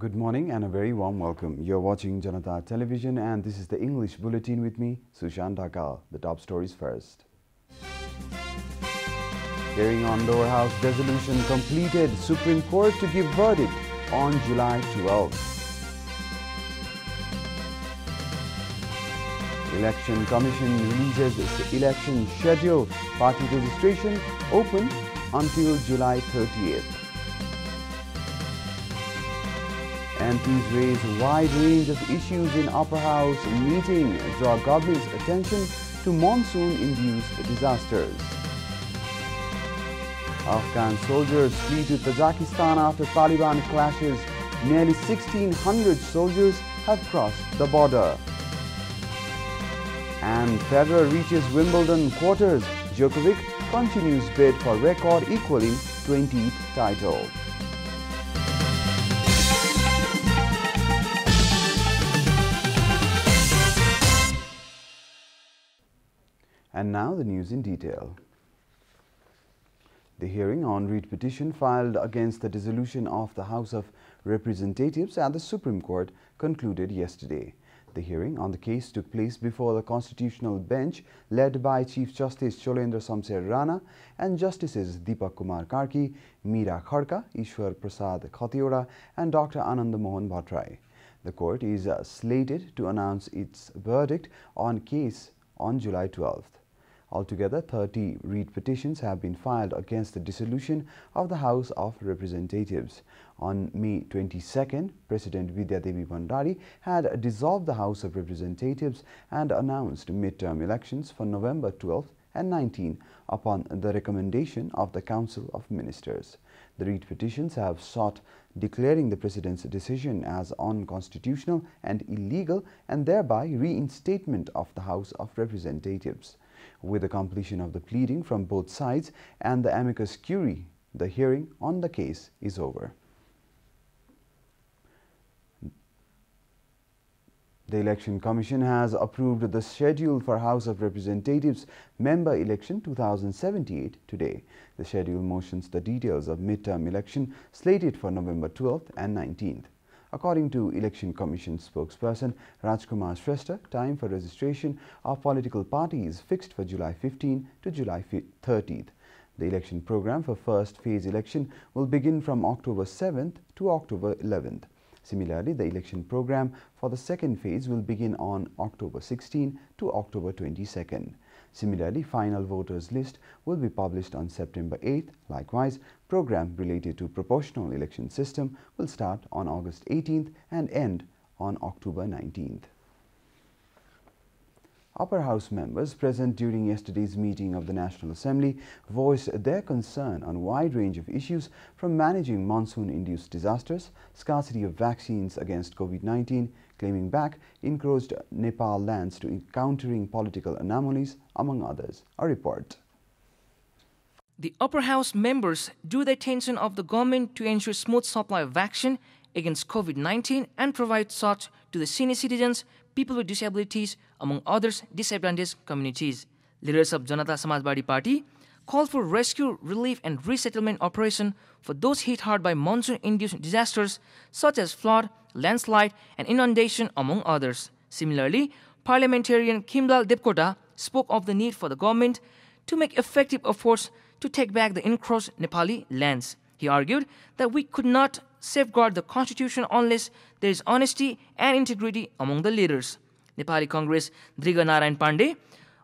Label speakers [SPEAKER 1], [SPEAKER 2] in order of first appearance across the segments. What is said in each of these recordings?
[SPEAKER 1] Good morning and a very warm welcome. You're watching Janata Television and this is the English Bulletin with me, Sushant Dhakal. The top stories first. Hearing on Lower House resolution completed. Supreme Court to give verdict on July 12th. Election Commission releases its election schedule. Party registration open until July 30th. MPs raise a wide range of issues in Upper House meeting, draw government's attention to monsoon-induced disasters. Afghan soldiers flee to Tajikistan after Taliban clashes. Nearly 1,600 soldiers have crossed the border. And Federer reaches Wimbledon quarters. Djokovic continues bid for record equaling 20th title. And now the news in detail. The hearing on writ petition filed against the dissolution of the House of Representatives at the Supreme Court concluded yesterday. The hearing on the case took place before the Constitutional Bench led by Chief Justice Cholendra Shamsher Rana and Justices Deepak Kumar Karki, Meera Khadka, Ishwar Prasad Khatiora and Dr. Anand Mohan Bhattrai. The court is slated to announce its verdict on case on July 12th. Altogether, 30 writ petitions have been filed against the dissolution of the House of Representatives. On May 22nd, President Vidya Devi Bhandari had dissolved the House of Representatives and announced midterm elections for November 12th and 19 upon the recommendation of the Council of Ministers. The writ petitions have sought declaring the President's decision as unconstitutional and illegal and thereby reinstatement of the House of Representatives. With the completion of the pleading from both sides and the amicus curiae, the hearing on the case is over. The Election Commission has approved the schedule for House of Representatives member election 2078 today. The schedule motions the details of midterm election slated for November 12th and 19th. According to Election Commission spokesperson Rajkumar Shrestha, time for registration of political parties fixed for July 15 to July 30th. The election program for first phase election will begin from October 7th to October 11th. Similarly, the election program for the second phase will begin on October 16 to October 22nd. Similarly, final voters list will be published on September 8th. Likewise, program related to proportional election system will start on August 18th and end on October 19th. Upper House members present during yesterday's meeting of the National Assembly voiced their concern on a wide range of issues from managing monsoon-induced disasters, scarcity of vaccines against COVID-19, claiming back encroached Nepal lands to countering political anomalies, among others. A report.
[SPEAKER 2] The Upper House members drew the attention of the government to ensure smooth supply of vaccine against COVID-19 and provide such to the senior citizens, people with disabilities, among others disadvantaged communities. Leaders of Janata Samajwadi Party called for rescue, relief and resettlement operation for those hit hard by monsoon-induced disasters such as flood, landslide and inundation, among others. Similarly, parliamentarian Kimlal Debkota spoke of the need for the government to make effective efforts to take back the encroached Nepali lands. He argued that we could not safeguard the constitution unless there is honesty and integrity among the leaders. Nepali Congress Driga Narayan Pandey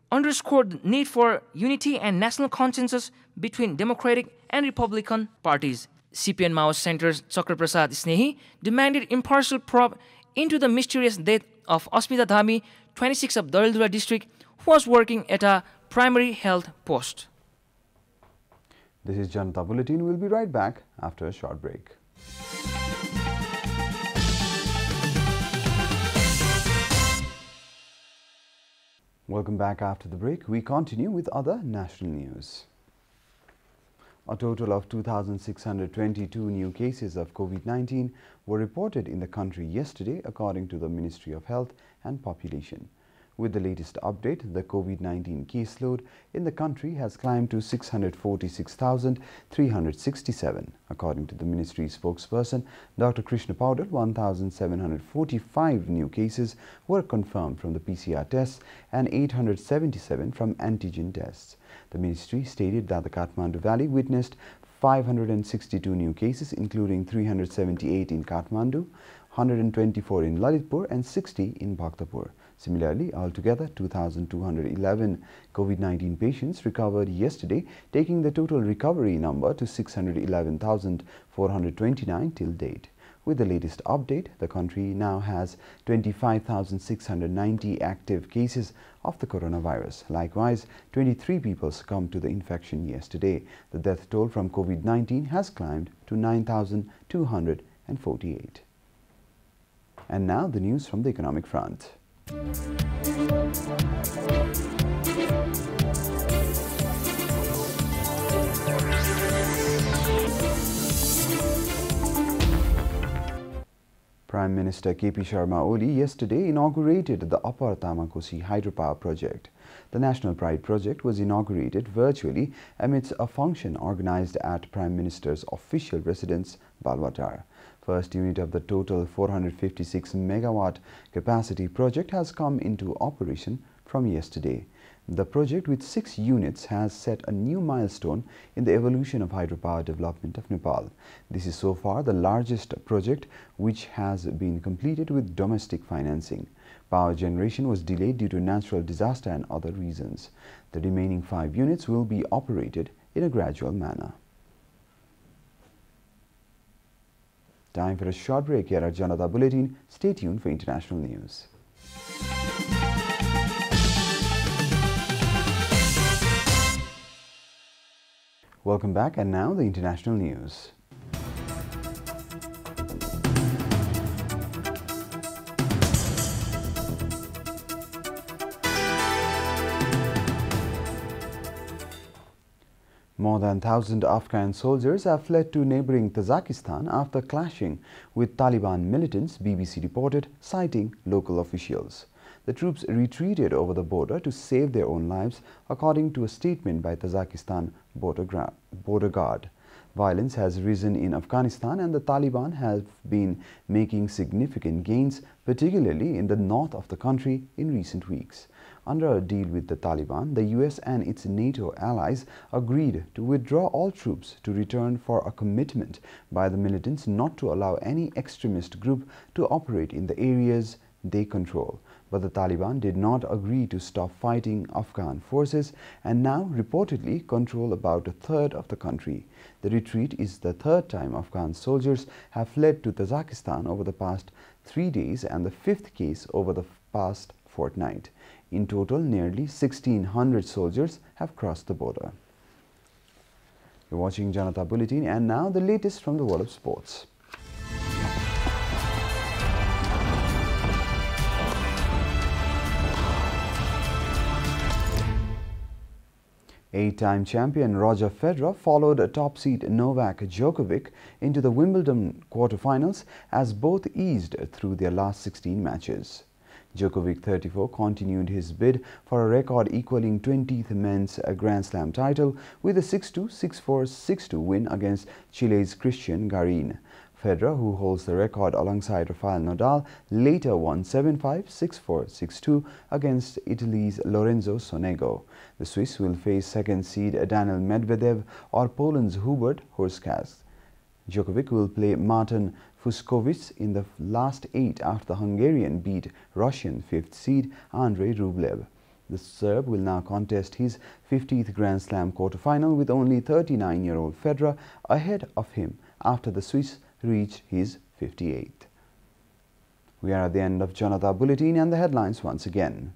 [SPEAKER 2] underscored the need for unity and national consensus between Democratic and Republican parties. CPN Maoist Center's Chakra Prasad Snehi demanded impartial probe into the mysterious death of Asmita Dhami, 26 of Daryldura district, who was working at a primary health post.
[SPEAKER 1] This is Janata Bulletin. We'll be right back after a short break. Welcome back after the break. We continue with other national news. A total of 2,622 new cases of COVID-19 were reported in the country yesterday, according to the Ministry of Health and Population. With the latest update, the COVID-19 caseload in the country has climbed to 646,367. According to the ministry spokesperson, Dr. Krishna Powdar, 1,745 new cases were confirmed from the PCR tests and 877 from antigen tests. The ministry stated that the Kathmandu Valley witnessed 562 new cases, including 378 in Kathmandu, 124 in Lalitpur and 60 in Bhaktapur. Similarly, altogether 2,211 COVID-19 patients recovered yesterday, taking the total recovery number to 611,429 till date. With the latest update, the country now has 25,690 active cases of the coronavirus. Likewise, 23 people succumbed to the infection yesterday. The death toll from COVID-19 has climbed to 9,248. And now the news from the economic front. Prime Minister KP Sharma Oli yesterday inaugurated the Upper Tamakosi hydropower project. The National Pride project was inaugurated virtually amidst a function organized at Prime Minister's official residence, Balwatar. First unit of the total 456 megawatt capacity project has come into operation from yesterday. The project, with 6 units, has set a new milestone in the evolution of hydropower development of Nepal. This is so far the largest project which has been completed with domestic financing. Power generation was delayed due to natural disaster and other reasons. The remaining 5 units will be operated in a gradual manner. Time for a short break here at Janata Bulletin. Stay tuned for international news. Welcome back, and now the international news. More than 1,000 Afghan soldiers have fled to neighboring Tajikistan after clashing with Taliban militants, BBC reported, citing local officials. The troops retreated over the border to save their own lives, according to a statement by Tajikistan border guard. Violence has risen in Afghanistan and the Taliban have been making significant gains, particularly in the north of the country in recent weeks. Under a deal with the Taliban, the US and its NATO allies agreed to withdraw all troops to return for a commitment by the militants not to allow any extremist group to operate in the areas they control. But the Taliban did not agree to stop fighting Afghan forces and now reportedly control about a third of the country. The retreat is the third time Afghan soldiers have fled to Tajikistan over the past 3 days and the 5th case over the past fortnight. In total, nearly 1,600 soldiers have crossed the border. You're watching Janata Bulletin, and now the latest from the world of sports. Eight-time champion Roger Federer followed top seed Novak Djokovic into the Wimbledon quarterfinals as both eased through their last 16 matches. Djokovic, 34, continued his bid for a record-equaling 20th men's Grand Slam title with a 6-2, 6-4, 6-2 win against Chile's Cristian Garin. Federer, who holds the record alongside Rafael Nadal, later won 7-5, 6-4, 6-2 against Italy's Lorenzo Sonego. The Swiss will face second seed Daniil Medvedev or Poland's Hubert Hurkacz. Djokovic will play Martin Fucsovics in the last 8 after the Hungarian beat Russian 5th seed Andrei Rublev. The Serb will now contest his 50th Grand Slam quarterfinal with only 39-year-old Federer ahead of him after the Swiss reached his 58th. We are at the end of Janata Bulletin, and the headlines once again.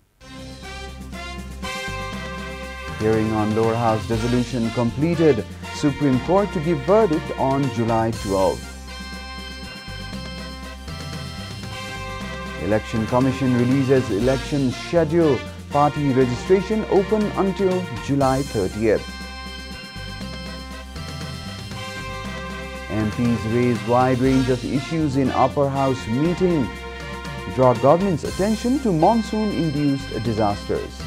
[SPEAKER 1] Hearing on lower house resolution completed. Supreme Court to give verdict on July 12. Election Commission releases election schedule. Party registration open until July 30th. MPs raise wide range of issues in Upper House meeting. draw government's attention to monsoon-induced disasters.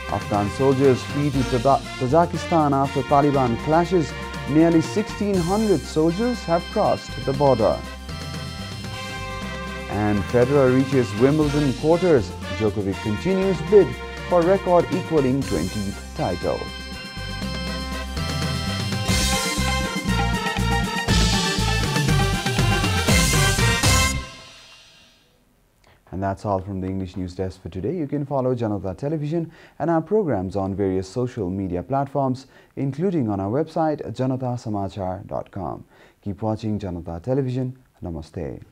[SPEAKER 1] Afghan soldiers flee to Tajikistan after Taliban clashes. Nearly 1,600 soldiers have crossed the border. And Federer reaches Wimbledon quarters. Djokovic continues bid for record equaling 20th title. And that's all from the English News Desk for today. You can follow Janata Television and our programs on various social media platforms, including on our website, janatasamachar.com. Keep watching Janata Television. Namaste.